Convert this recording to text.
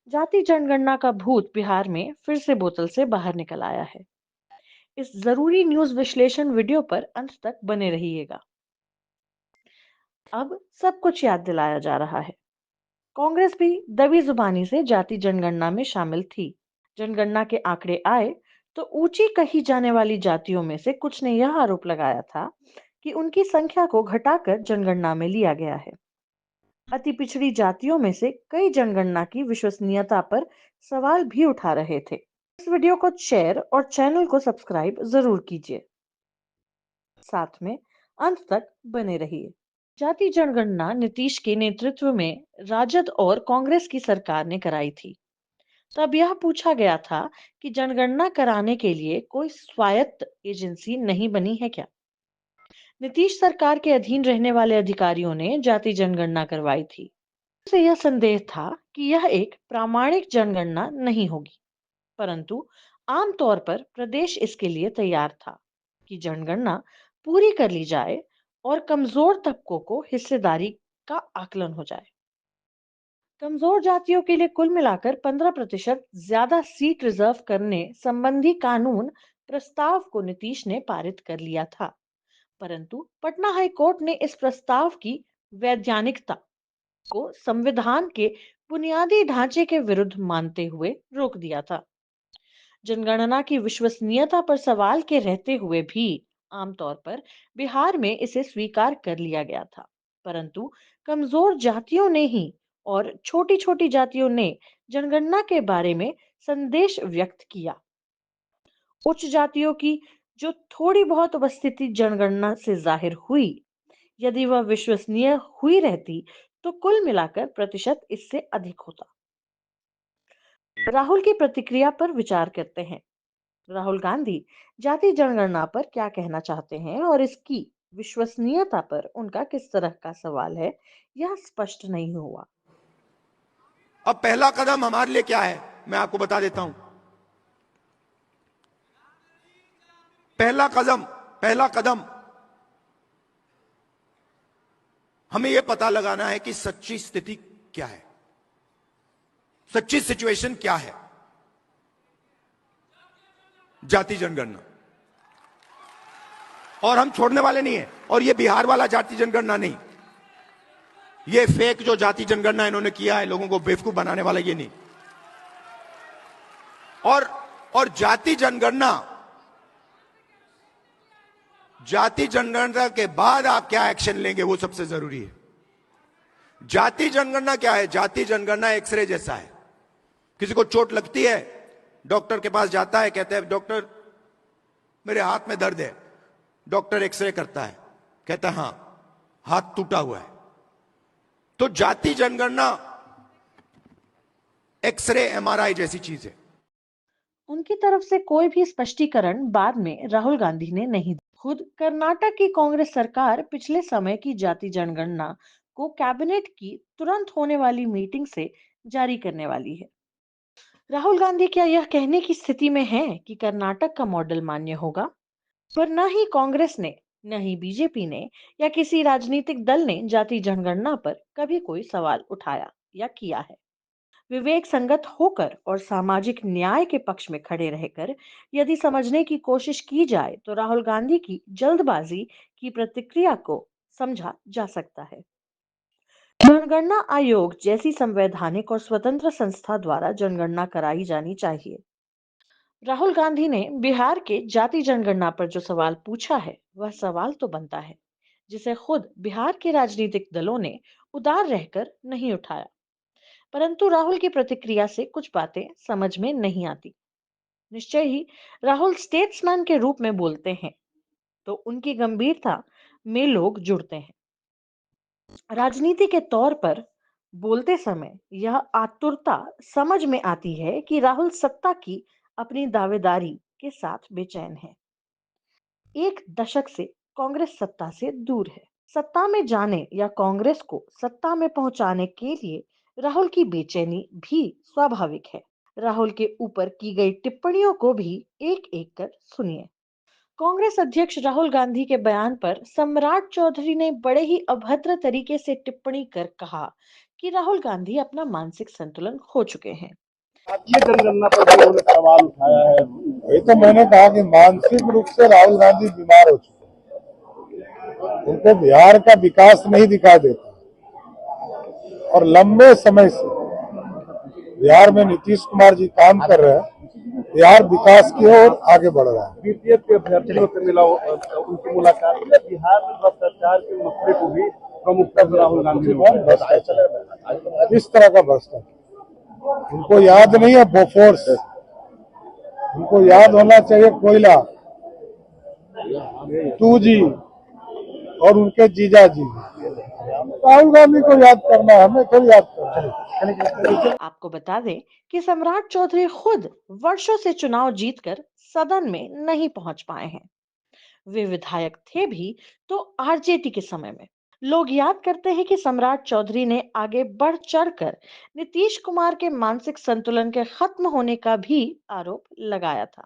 जाति जनगणना का भूत बिहार में फिर से बोतल से बाहर निकल आया है। इस जरूरी न्यूज विश्लेषण वीडियो पर अंत तक बने रहिएगा। अब सब कुछ याद दिलाया जा रहा है। कांग्रेस भी दबी जुबानी से जाति जनगणना में शामिल थी। जनगणना के आंकड़े आए तो ऊंची कही जाने वाली जातियों में से कुछ ने यह आरोप लगाया था कि उनकी संख्या को घटाकर जनगणना में लिया गया है। अति पिछड़ी जातियों में से कई जनगणना की विश्वसनीयता पर सवाल भी उठा रहे थे। इस वीडियो को शेयर और चैनल को सब्सक्राइब जरूर कीजिए। साथ में अंत तक बने रहिए। जाति जनगणना नीतीश के नेतृत्व में राजद और कांग्रेस की सरकार ने कराई थी। तब यह पूछा गया था कि जनगणना कराने के लिए कोई स्वायत्त एजेंसी नहीं बनी है क्या। नीतीश सरकार के अधीन रहने वाले अधिकारियों ने जाति जनगणना करवाई थी। से यह संदेह था कि यह एक प्रामाणिक जनगणना नहीं होगी, परंतु आमतौर पर प्रदेश इसके लिए तैयार था कि जनगणना पूरी कर ली जाए और कमजोर तबकों को हिस्सेदारी का आकलन हो जाए। कमजोर जातियों के लिए कुल मिलाकर 15% ज्यादा सीट रिजर्व करने संबंधी कानून प्रस्ताव को नीतीश ने पारित कर लिया था, परंतु पटना हाई कोर्ट ने इस प्रस्ताव की वैधानिकता को संविधान के बुनियादी ढांचे के विरुद्ध मानते हुए रोक दिया था। जनगणना की विश्वसनीयता पर सवाल के रहते हुए भी आमतौर पर बिहार में इसे स्वीकार कर लिया गया था, परंतु कमजोर जातियों ने ही और छोटी छोटी जातियों ने जनगणना के बारे में संदेश व्यक्त किया। उच्च जातियों की जो थोड़ी बहुत उपस्थिति जनगणना से जाहिर हुई, यदि वह विश्वसनीय हुई रहती तो कुल मिलाकर प्रतिशत इससे अधिक होता। राहुल की प्रतिक्रिया पर विचार करते हैं। राहुल गांधी जाति जनगणना पर क्या कहना चाहते हैं और इसकी विश्वसनीयता पर उनका किस तरह का सवाल है, यह स्पष्ट नहीं हुआ। अब पहला कदम हमारे लिए क्या है, मैं आपको बता देता हूं। पहला कदम हमें यह पता लगाना है कि सच्ची स्थिति क्या है, सच्ची सिचुएशन क्या है। जाति जनगणना और हम छोड़ने वाले नहीं है। और यह बिहार वाला जाति जनगणना नहीं, ये फेक जो जाति जनगणना इन्होंने किया है लोगों को बेवकूफ बनाने वाला, ये नहीं। और जाति जनगणना के बाद आप क्या एक्शन लेंगे वो सबसे जरूरी है। जाति जनगणना क्या है? जाति जनगणना एक्सरे जैसा है। किसी को चोट लगती है, डॉक्टर के पास जाता है, कहते हैं डॉक्टर मेरे हाथ में दर्द है। डॉक्टर एक्सरे करता है, कहता है हां हाथ टूटा हुआ है। तो जाति जनगणना एक्सरे एमआरआई जैसी चीज है। उनकी तरफ से कोई भी स्पष्टीकरण बाद में राहुल गांधी ने नहीं दिया। खुद कर्नाटक की कांग्रेस सरकार पिछले समय की जाति जनगणना को कैबिनेट की तुरंत होने वाली मीटिंग से जारी करने वाली है। राहुल गांधी क्या यह कहने की स्थिति में हैं कि कर्नाटक का मॉडल मान्य होगा? पर न ही कांग्रेस ने, न ही बीजेपी ने या किसी राजनीतिक दल ने जाति जनगणना पर कभी कोई सवाल उठाया या किया है। विवेक संगत होकर और सामाजिक न्याय के पक्ष में खड़े रहकर यदि समझने की कोशिश की जाए तो राहुल गांधी की जल्दबाजी की प्रतिक्रिया को समझा जा सकता है। जनगणना आयोग जैसी संवैधानिक और स्वतंत्र संस्था द्वारा जनगणना कराई जानी चाहिए। राहुल गांधी ने बिहार के जाति जनगणना पर जो सवाल पूछा है, वह सवाल तो बनता है जिसे खुद बिहार के राजनीतिक दलों ने उदार रहकर नहीं उठाया। परंतु राहुल की प्रतिक्रिया से कुछ बातें समझ में नहीं आती। निश्चय ही राहुल स्टेट्समैन के रूप में बोलते हैं तो उनकी गंभीरता में लोग जुड़ते हैं। राजनीति के तौर पर बोलते समय यह आतुरता समझ में आती है कि राहुल सत्ता की अपनी दावेदारी के साथ बेचैन है। एक दशक से कांग्रेस सत्ता से दूर है। सत्ता में जाने या कांग्रेस को सत्ता में पहुंचाने के लिए राहुल की बेचैनी भी स्वाभाविक है। राहुल के ऊपर की गई टिप्पणियों को भी एक एक कर सुनिए। कांग्रेस अध्यक्ष राहुल गांधी के बयान पर सम्राट चौधरी ने बड़े ही अभद्र तरीके से टिप्पणी कर कहा कि राहुल गांधी अपना मानसिक संतुलन खो चुके हैं। ये जनगणना पर भी उन्होंने सवाल उठाया है। ये तो मैंने कहा कि मानसिक रूप से राहुल गांधी बीमार हो चुके हैं, उनको बिहार का विकास नहीं दिखाई देता और लंबे समय से बिहार में नीतीश कुमार जी काम कर रहे हैं, बिहार विकास की ओर आगे बढ़ रहा है। बीपीएफ के अभ्यर्थियों से मिला उनकी मुलाकात में बिहार में भ्रष्टाचार के मसले को भी प्रमुखता से राहुल गांधी ने इस तरह का भ्रष्टाचार उनको याद नहीं है। बोफोर्स उनको याद होना चाहिए कोयला, 2G और उनके जीजा जी। राहुल गांधी को याद करना है, हमें थोड़ी याद करना है। आपको बता दें कि सम्राट चौधरी खुद वर्षों से चुनाव जीतकर सदन में नहीं पहुंच पाए हैं। वे विधायक थे भी तो आरजेडी के समय में। लोग याद करते हैं कि सम्राट चौधरी ने आगे बढ़ चढ़कर नीतीश कुमार के मानसिक संतुलन के खत्म होने का भी आरोप लगाया था।